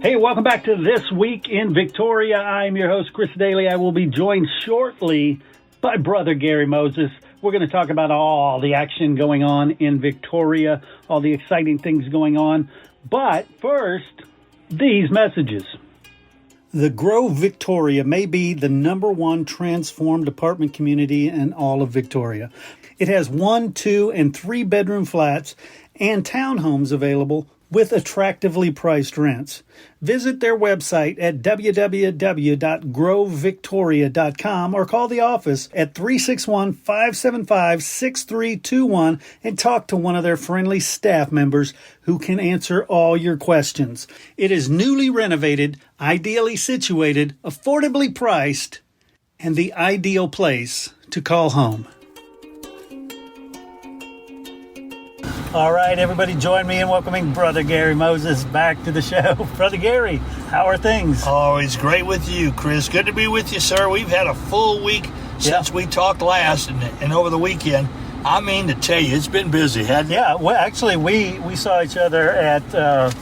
Hey, welcome back to This Week in Victoria. I'm your host, Chris Daly. I will be joined shortly by Brother Gary Moses. We're going to talk about all the action going on in Victoria, all the exciting things going on. But first, these messages. The Grove, Victoria may be the #1 transformed apartment community in all of Victoria. It has 1, 2, and 3 bedroom flats and townhomes available with attractively priced rents. Visit their website at www.grovevictoria.com or call the office at 361-575-6321 and talk to one of their friendly staff members who can answer all your questions. It is newly renovated, ideally situated, affordably priced, and the ideal place to call home. All right, everybody, join me in welcoming Brother Gary Moses back to the show. Brother Gary, how are things? Always great with you, Chris. Good to be with you, sir. We've had a full week since we talked last and over the weekend. I mean to tell you, it's been busy, hasn't it? Yeah, well, actually, we saw each other at the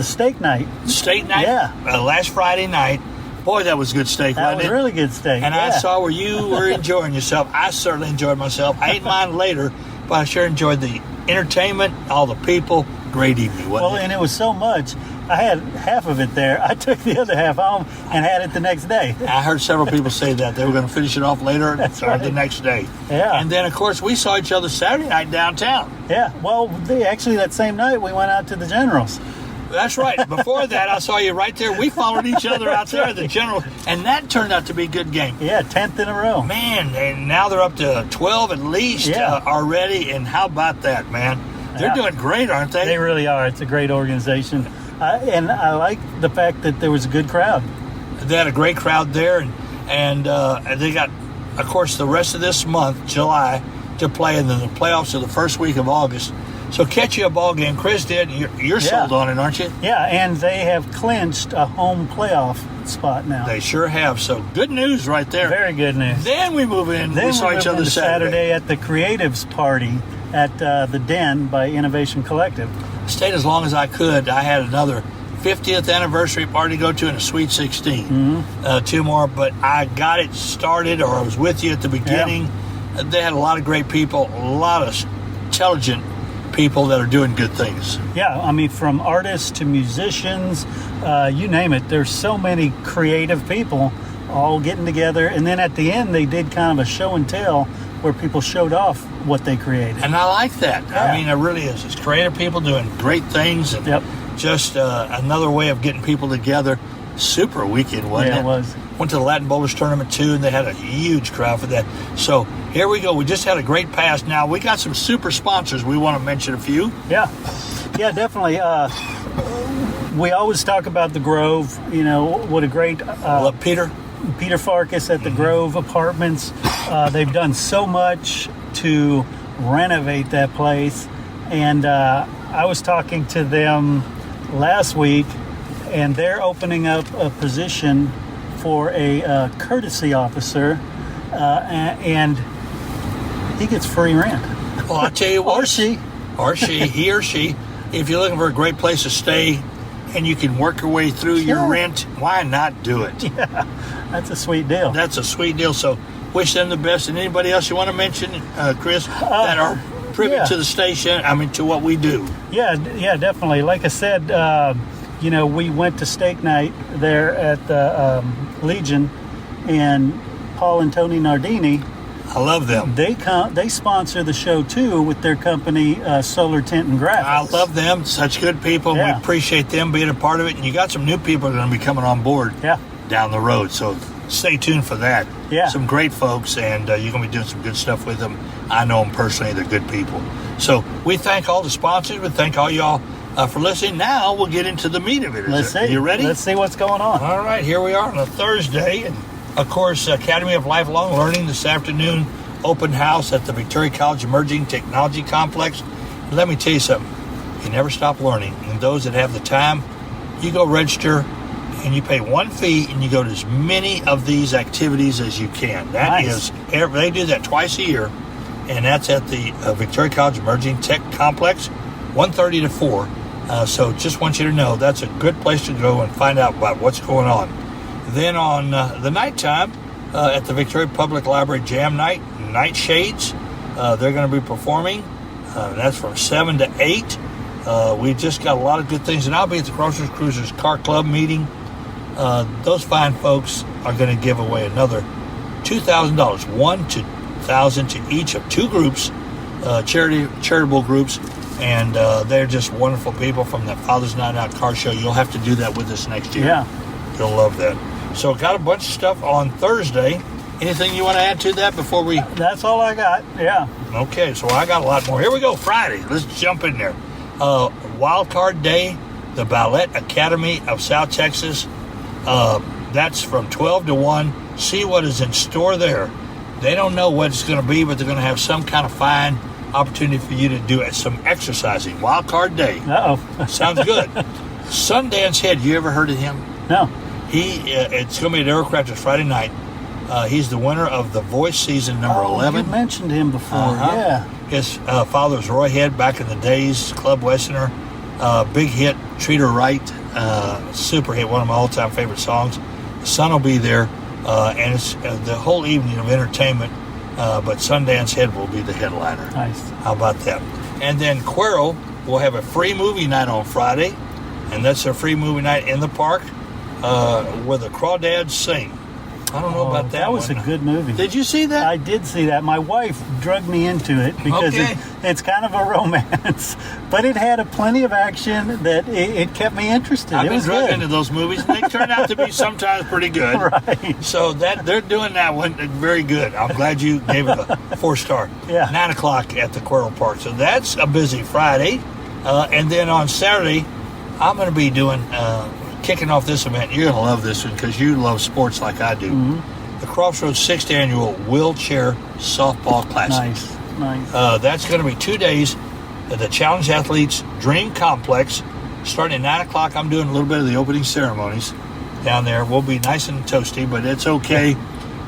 steak night. Steak night? Yeah. Last Friday night. Boy, that was good steak, That wasn't was it? really good steak. And I saw where you were enjoying yourself. I certainly enjoyed myself. I ate mine later, but I sure enjoyed the entertainment, all the people. Great evening, wasn't it? And it was so much. I had half of it there. I took the other half home and had it the next day. I heard several people say that. They were going to finish it off later or the next day. Yeah. And then, of course, we saw each other Saturday night downtown. Yeah. Well, actually, that same night, we went out to the Generals. That's right. Before that, I saw you right there. We followed each other out there at the General, and that turned out to be a good game. Yeah, 10th in a row. Man, and now they're up to 12 at least already, and how about that, man? They're doing great, aren't they? They really are. It's a great organization. And I like the fact that there was a good crowd. They had a great crowd there, and they got, of course, the rest of this month, July, to play, and then the playoffs are the first week of August. So catch you a ball game. Chris did. You're sold on it, aren't you? Yeah, and they have clinched a home playoff spot now. They sure have. So good news right there. Very good news. Then we move in. We saw each other Saturday at the Creatives Party at the Den by Innovation Collective. Stayed as long as I could. I had another 50th anniversary party to go to and a Sweet 16. Mm-hmm. 2 more, but I got it started, or I was with you at the beginning. Yeah. They had a lot of great people, a lot of intelligent people that are doing good things. Yeah, I mean, from artists to musicians, you name it. There's so many creative people all getting together. And then at the end, they did kind of a show and tell where people showed off what they created. And I like that. Yeah. I mean, it really is. It's creative people doing great things. And just another way of getting people together. Super weekend, wasn't it? Yeah, it was. Went to the Latin Bowlers Tournament, too, and they had a huge crowd for that. So here we go. We just had a great pass. Now, we got some super sponsors. We want to mention a few. Yeah, definitely. We always talk about the Grove. You know, what a great... Peter Farkas at the Grove Apartments. They've done so much to renovate that place. And I was talking to them last week, and they're opening up a position for a courtesy officer, and he gets free rent. Well, I'll tell you what. Or she, he or she. If you're looking for a great place to stay and you can work your way through your rent, why not do it? Yeah, that's a sweet deal. That's a sweet deal. So wish them the best. And anybody else you want to mention, Chris, that are privy to the station, to what we do? Yeah, definitely. Like I said, we went to steak night there at the Legion, and Paul and Tony Nardini. I love them. They sponsor the show too with their company, Solar Tint and Graphics. I love them. Such good people. Yeah. We appreciate them being a part of it. And you got some new people that are going to be coming on board down the road. So stay tuned for that. Yeah. Some great folks, and you're going to be doing some good stuff with them. I know them personally. They're good people. So we thank all the sponsors. We thank all y'all for listening. Now we'll get into the meat of it. Let's see. You ready? Let's see what's going on. All right. Here we are on a Thursday. And of course, Academy of Lifelong Learning this afternoon, open house at the Victoria College Emerging Technology Complex. And let me tell you something. You never stop learning. And those that have the time, you go register and you pay one fee and you go to as many of these activities as you can. That is, they do that twice a year. And that's at the Victoria College Emerging Tech Complex, 1:30 to 4. So just want you to know that's a good place to go and find out about what's going on. Then on the nighttime at the Victoria Public Library Jam Night, Nightshades, they're going to be performing. That's from 7 to 8. We just got a lot of good things. And I'll be at the Crossroads Cruisers Car Club meeting. Those fine folks are going to give away another $2,000, $1,000 to $1,000 to each of two groups, charitable groups. And they're just wonderful people from the Father's Night Out car show. You'll have to do that with us next year. Yeah. You'll love that. So got a bunch of stuff on Thursday. Anything you want to add to that before we... That's all I got, yeah. Okay, so I got a lot more. Here we go, Friday. Let's jump in there. Wild Card Day, the Ballet Academy of South Texas. That's from 12 to 1. See what is in store there. They don't know what it's going to be, but they're going to have some kind of fine opportunity for you to do some exercising. Wild Card Day. Uh-oh. Sounds good. Sundance Head, you ever heard of him? No. It's going to be at Aerocraft Friday night. He's the winner of The Voice season number 11. You mentioned him before, yeah. His father was Roy Head back in the days, Club Westerner. Big hit, Treat Her Right. Super hit, one of my all-time favorite songs. The son will be there, and it's the whole evening of entertainment, but Sundance Head will be the headliner. Nice. How about that? And then Cuero will have a free movie night on Friday, and that's a free movie night in the park where the Crawdads sing. I don't know about that. That was one. a good movie. Did you see that? I did see that. My wife drugged me into it because it's kind of a romance, but it had plenty of action that it kept me interested. I've it been was drugged good. into those movies, and they turn out to be sometimes pretty good. Right. So that they're doing that one very good. I'm glad you gave it a 4-star. Yeah. 9 o'clock at the Quirrell Park. So that's a busy Friday. And then on Saturday, I'm going to be doing... kicking off this event. You're going to love this one because you love sports like I do. Mm-hmm. The Crossroads 6th Annual Wheelchair Softball Classic. Nice. That's going to be 2 days at the Challenge Athletes Dream Complex. Starting at 9 o'clock, I'm doing a little bit of the opening ceremonies down there. We'll be nice and toasty, but it's okay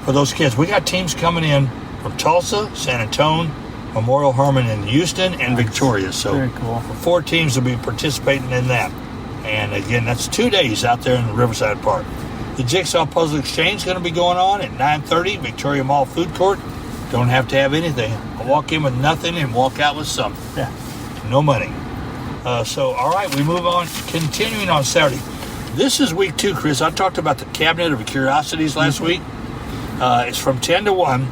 for those kids. We got teams coming in from Tulsa, San Antonio, Memorial Hermann, and Houston, and Victoria. So very cool. 4 teams will be participating in that. And again, that's 2 days out there in the Riverside Park. The Jigsaw Puzzle Exchange is going to be going on at 9:30, Victoria Mall Food Court. Don't have to have anything. I'll walk in with nothing and walk out with something. Yeah. No money. So, all right, we move on. Continuing on Saturday. This is week 2, Chris. I talked about the Cabinet of Curiosities last week. It's from 10 to 1,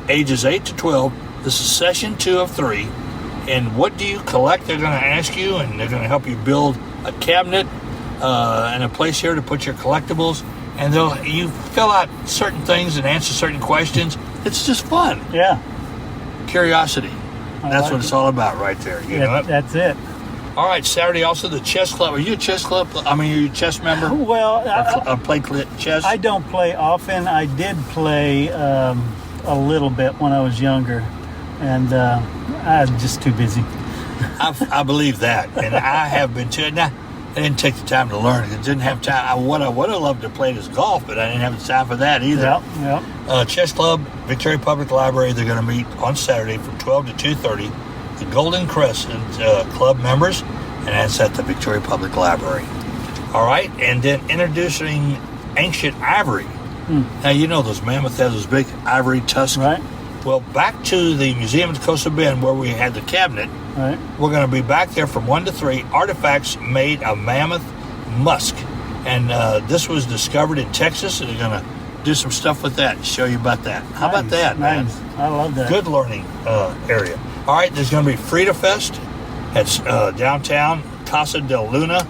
ages 8 to 12. This is session 2 of 3. And what do you collect? They're going to ask you, and they're going to help you build a cabinet and a place here to put your collectibles. And you fill out certain things and answer certain questions. It's just fun. Yeah. Curiosity. That's like what it's all about right there. You know it? That's it. All right, Saturday also the chess club. Are you a chess club? Are you a chess member? Well, play chess? I don't play often. I did play a little bit when I was younger, and I'm just too busy. I believe that, and I have been too. Now, I didn't take the time to learn it. I didn't have time. What I would have loved to play is golf, but I didn't have the time for that either. Yep. Chess Club, Victoria Public Library. They're going to meet on Saturday from 12 to 2:30. The Golden Crescent Club members, and that's at the Victoria Public Library. All right, and then introducing ancient ivory. Now, you know those mammoth has those big ivory tusks. Right. Well, back to the Museum of Coastal Bend where we had the cabinet. Right. We're going to be back there from 1 to 3. Artifacts made of mammoth musk. And this was discovered in Texas, and they're going to do some stuff with that and show you about that. How about that, man? Nice. I love that. Good learning area. All right, there's going to be Frida Fest at downtown Casa del Luna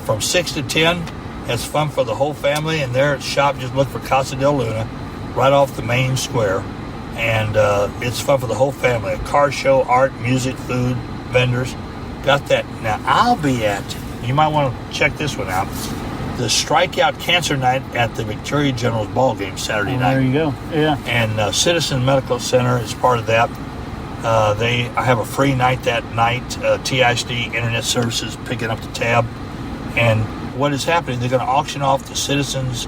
from 6 to 10. It's fun for the whole family, and their shop, just look for Casa del Luna right off the main square. And it's fun for the whole family. A car show, art, music, food, vendors. Got that. Now, I'll be at, you might want to check this one out, the Strikeout Cancer Night at the Victoria General's Ball Game Saturday night. There you go. Yeah. And Citizen Medical Center is part of that. They have a free night that night. TISD Internet Services picking up the tab. And what is happening, they're going to auction off the Citizens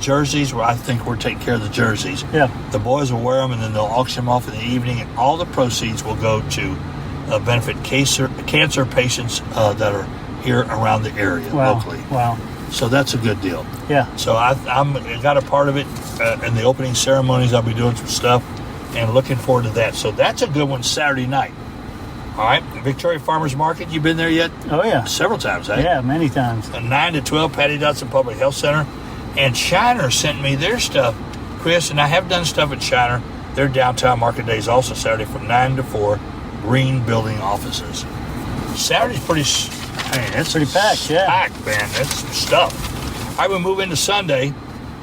jerseys, where I think we're taking care of the jerseys. Yeah. The boys will wear them, and then they'll auction them off in the evening, and all the proceeds will go to benefit cancer patients that are here around the area locally. Wow. So that's a good deal. Yeah. So I got a part of it in the opening ceremonies. I'll be doing some stuff and looking forward to that. So that's a good one Saturday night. All right. Victoria Farmers Market, you been there yet? Oh, yeah. Several times, eh? Yeah, many times. 9 to 12, Patty Dotson Public Health Center. And Shiner sent me their stuff, Chris, and I have done stuff at Shiner. Their downtown market days also Saturday from 9 to 4, green building offices. Saturday's it's pretty packed, yeah. Packed, man. That's some stuff. I will move into Sunday,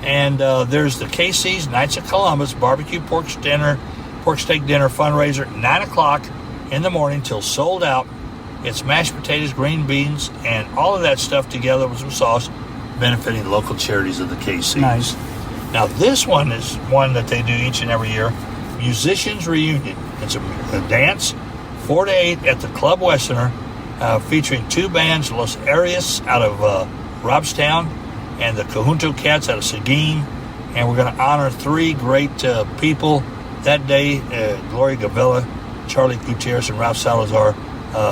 and there's the KC's Knights of Columbus barbecue pork steak dinner fundraiser, 9 o'clock in the morning till sold out. It's mashed potatoes, green beans, and all of that stuff together with some sauce, benefiting local charities of the KC's. Nice. Now, this one is one that they do each and every year, Musicians Reunion. It's a dance, 4 to 8 at the Club Westerner, featuring 2 bands, Los Arias out of Robstown and the Conjunto Cats out of Seguin. And we're going to honor 3 great people that day, Gloria Gavella, Charlie Gutierrez, and Ralph Salazar.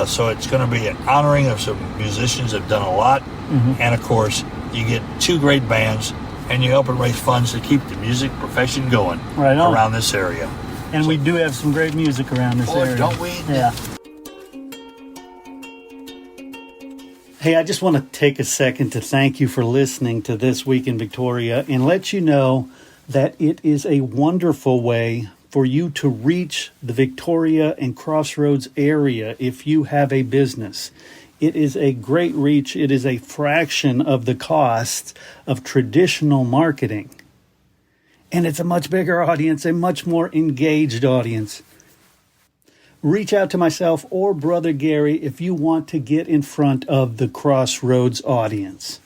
So it's going to be an honoring of some musicians that have done a lot. Mm-hmm. And, of course, you get 2 great bands, and you help and raise funds to keep the music profession going around this area. And we do have some great music around this area. Don't we? Yeah. Hey, I just want to take a second to thank you for listening to This Week in Victoria and let you know that it is a wonderful way for you to reach the Victoria and Crossroads area if you have a business. It is a great reach. It is a fraction of the cost of traditional marketing. And it's a much bigger audience, a much more engaged audience. Reach out to myself or Brother Gary if you want to get in front of the Crossroads audience.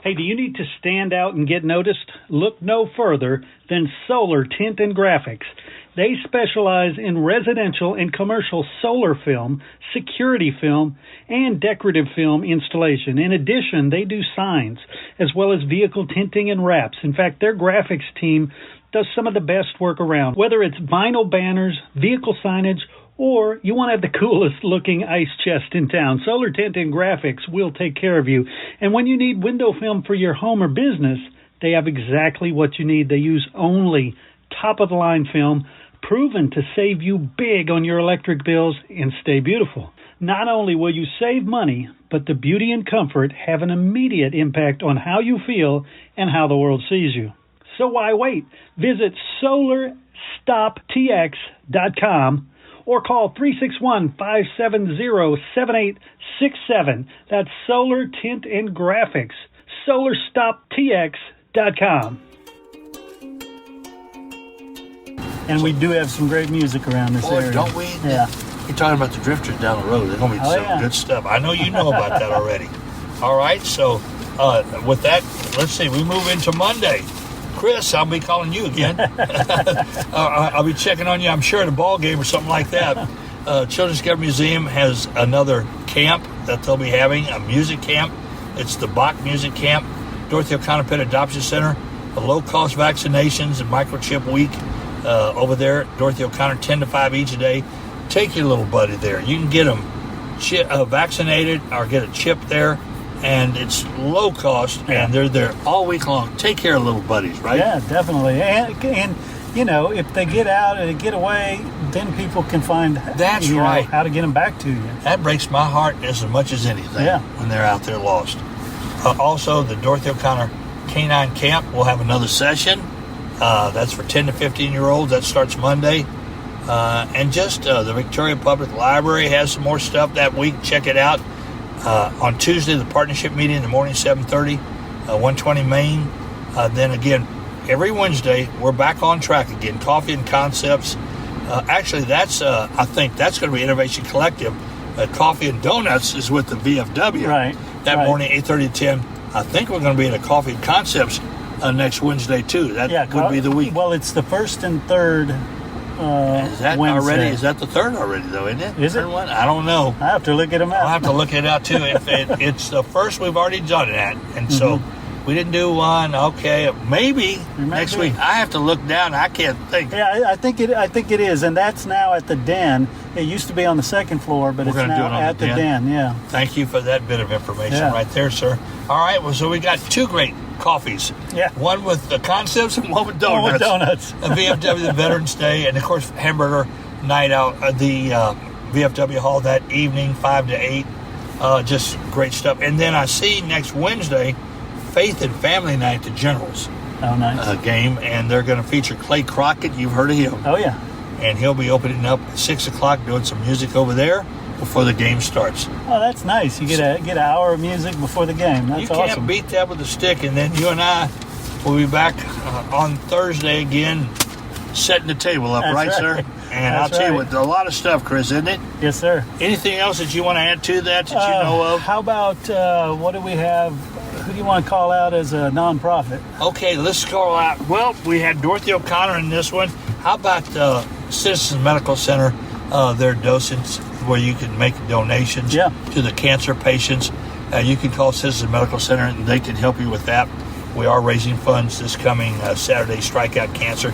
Hey, do you need to stand out and get noticed? Look no further than Solar Tint and Graphics. They specialize in residential and commercial solar film, security film, and decorative film installation. In addition, they do signs, as well as vehicle tinting and wraps. In fact, their graphics team does some of the best work around. Whether it's vinyl banners, vehicle signage, or you want to have the coolest looking ice chest in town, Solar Tint and Graphics will take care of you. And when you need window film for your home or business, they have exactly what you need. They use only top-of-the-line film, proven to save you big on your electric bills and stay beautiful. Not only will you save money, but the beauty and comfort have an immediate impact on how you feel and how the world sees you. So why wait? Visit SolarStopTX.com or call 361-570-7867. That's Solar Tint and Graphics. SolarStopTX.com. And we do have some great music around this area. Don't we? Yeah. You're talking about the Drifters down the road. There's going to be some good stuff. I know you know about that already. All right, so with that, let's see. We move into Monday. Chris, I'll be calling you again. I'll be checking on you, I'm sure, at a ball game or something like that. Children's Government Museum has another camp that they'll be having, a music camp. It's the Bach Music Camp. Dorothy O'Connor Pet Adoption Center, a low-cost vaccinations and microchip week. Over there, Dorothy O'Connor, 10 to 5 each day. Take your little buddy there. You can get them vaccinated or get a chip there, and it's low cost, and they're there all week long. Take care of little buddies, right? Yeah, definitely. And you know, if they get out and get away, then people can find how to get them back to you. That breaks my heart as much as anything when they're out there lost. Also, the Dorothy O'Connor Canine Camp will have another session. That's for 10 to 15-year-olds. That starts Monday. And just the Victoria Public Library has some more stuff that week. Check it out. On Tuesday, the partnership meeting in the morning, 7:30, 120 Main. Then again, every Wednesday, we're back on track again. Coffee and Concepts. Actually, I think that's going to be Innovation Collective. Coffee and Donuts is with the VFW. Right. That morning, 8:30 to 10. I think we're going to be at a Coffee and Concepts next Wednesday too. That would be the week. Well, it's the first and third is that Wednesday. already? Is that the third already though? Isn't it? Is it? One? I don't know. I have to look at them out. I'll have to look it out too. If it's the first, we've already done it, and so we didn't do one. Okay, maybe next week. I have to look down. I can't think. Yeah, I think it is, and that's now at the Den. It used to be on the second floor, but We're it's gonna do now it on at the the den. den. Yeah. Thank you for that bit of information Yeah. right there, sir. All right, well, so we got two great coffees. Yeah. One with the concepts and one with donuts. One with donuts. A VFW, the Veterans Day, and of course, hamburger night out at the VFW Hall that evening, 5 to 8. Just great stuff. And then I see next Wednesday, Faith and Family Night at the Generals Oh, nice. game, and they're going to feature Clay Crockett. You've heard of him. Oh, yeah. And he'll be opening up at 6 o'clock, doing some music over there before the game starts. Oh, that's nice. You get an hour of music before the game. That's You can't awesome. beat that with a stick. And then you and I will be back on Thursday again, setting the table up, That's right, right. sir? And That's I'll tell you right. what, a lot of stuff, Chris, isn't it? Yes, sir. Anything else that you want to add to that you know of? How about what do we have? Who do you want to call out as a nonprofit? Okay, let's go out. Well, we had Dorothy O'Connor in this one. How about Citizens Medical Center, their docents, where you can make donations Yeah. to the cancer patients? You can call Citizens Medical Center, and they can help you with that. We are raising funds this coming Saturday, Strike Out Cancer.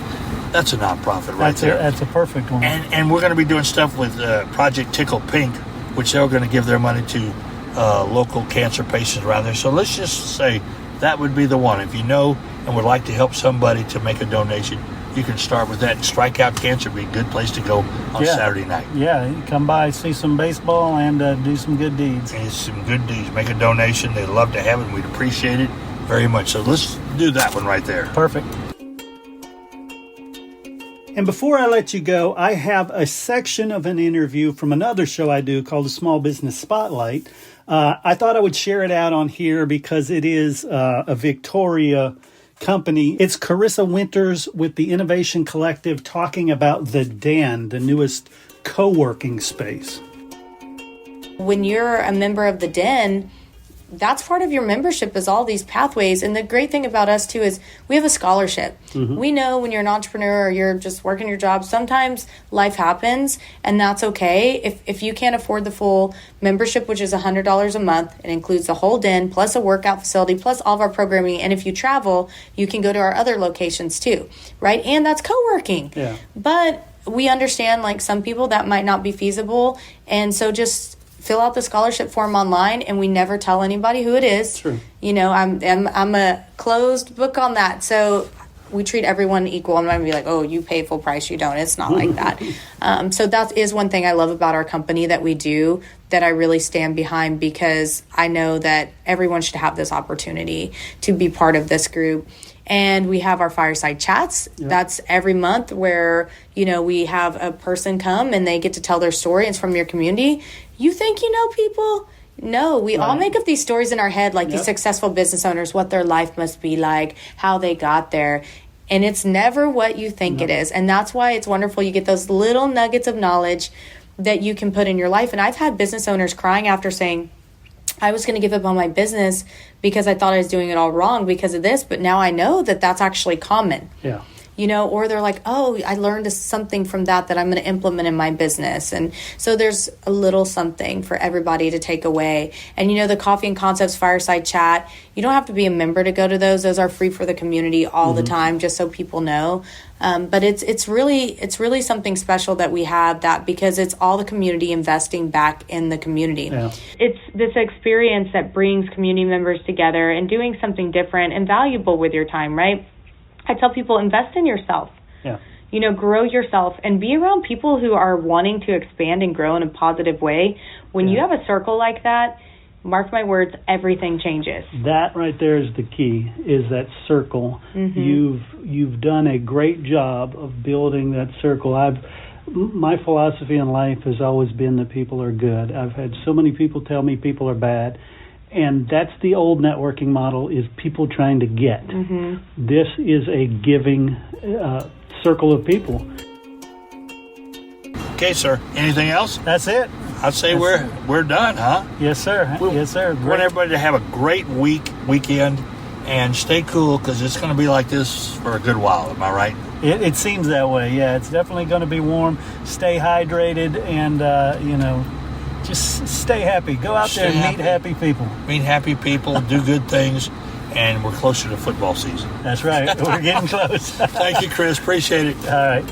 That's a nonprofit right there. That's a perfect one. And we're going to be doing stuff with Project Tickle Pink, which they're going to give their money to local cancer patients around there. So let's just say that would be the one. If you know and would like to help somebody to make a donation, you can start with that. Strike Out Cancer would be a good place to go on Saturday night. Yeah, you come by, see some baseball, and do some good deeds. And it's some good deeds. Make a donation. They'd love to have it. We'd appreciate it very much. So let's do that one right there. Perfect. And before I let you go, I have a section of an interview from another show I do called the Small Business Spotlight. I thought I would share it out on here because it is a Victoria company. It's Carissa Winters with the Innovation Collective talking about the Den, the newest co-working space. When you're a member of the Den, that's part of your membership is all these pathways. And the great thing about us too is we have a scholarship. Mm-hmm. We know when you're an entrepreneur or you're just working your job, sometimes life happens and that's okay. If you can't afford the full membership, which is $100 a month, it includes the whole Den plus a workout facility plus all of our programming. And if you travel, you can go to our other locations too, right? And that's co-working. Yeah. But we understand like some people that might not be feasible. And so just fill out the scholarship form online, and we never tell anybody who it is. True. You know, I'm a closed book on that. So we treat everyone equal. I'm not going to be like, oh, you pay full price, you don't. It's not like that. So that is one thing I love about our company that we do that I really stand behind, because I know that everyone should have this opportunity to be part of this group. And we have our fireside chats. Yep. That's every month where, you know, we have a person come and they get to tell their story. It's from your community. You think you know people? No, we all make up these stories in our head, like these successful business owners, what their life must be like, how they got there. And it's never what you think it is. And that's why it's wonderful. You get those little nuggets of knowledge that you can put in your life. And I've had business owners crying after saying, I was going to give up on my business because I thought I was doing it all wrong because of this. But now I know that that's actually common. Yeah. You know, or they're like, oh, I learned something from that I'm going to implement in my business. And so there's a little something for everybody to take away. And, you know, the Coffee and Concepts Fireside Chat, you don't have to be a member to go to those. Those are free for the community all the time, just so people know. But it's really something special that we have that, because it's all the community investing back in the community. Yeah. It's this experience that brings community members together and doing something different and valuable with your time, right? I tell people, invest in yourself. Yeah. You know, grow yourself and be around people who are wanting to expand and grow in a positive way. When you have a circle like that, mark my words, everything changes. That right there is the key, is that circle. Mm-hmm. You've done a great job of building that circle. My philosophy in life has always been that people are good. I've had so many people tell me people are bad. And that's the old networking model, is people trying to get. Mm-hmm. This is a giving circle of people. Okay, sir. Anything else? That's it. I'd say we're done, huh? Yes, sir. Yes, sir. We want everybody to have a great weekend, and stay cool, because it's going to be like this for a good while. Am I right? It seems that way, yeah. It's definitely going to be warm. Stay hydrated, and, you know, just stay happy. Go out there and meet happy people. Meet happy people, do good things, and we're closer to football season. That's right. We're getting close. Thank you, Chris. Appreciate it. All right.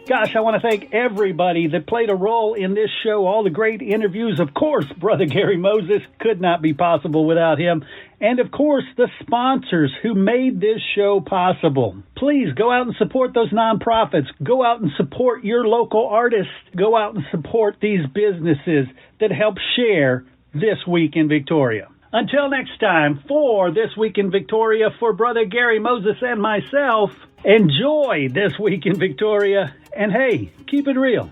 Gosh, I want to thank everybody that played a role in this show, all the great interviews. Of course, Brother Gary Moses could not be possible without him. And of course, the sponsors who made this show possible. Please go out and support those nonprofits. Go out and support your local artists. Go out and support these businesses that help share This Week in Victoria. Until next time, for This Week in Victoria, for Brother Gary Moses and myself, enjoy This Week in Victoria. And hey, keep it real.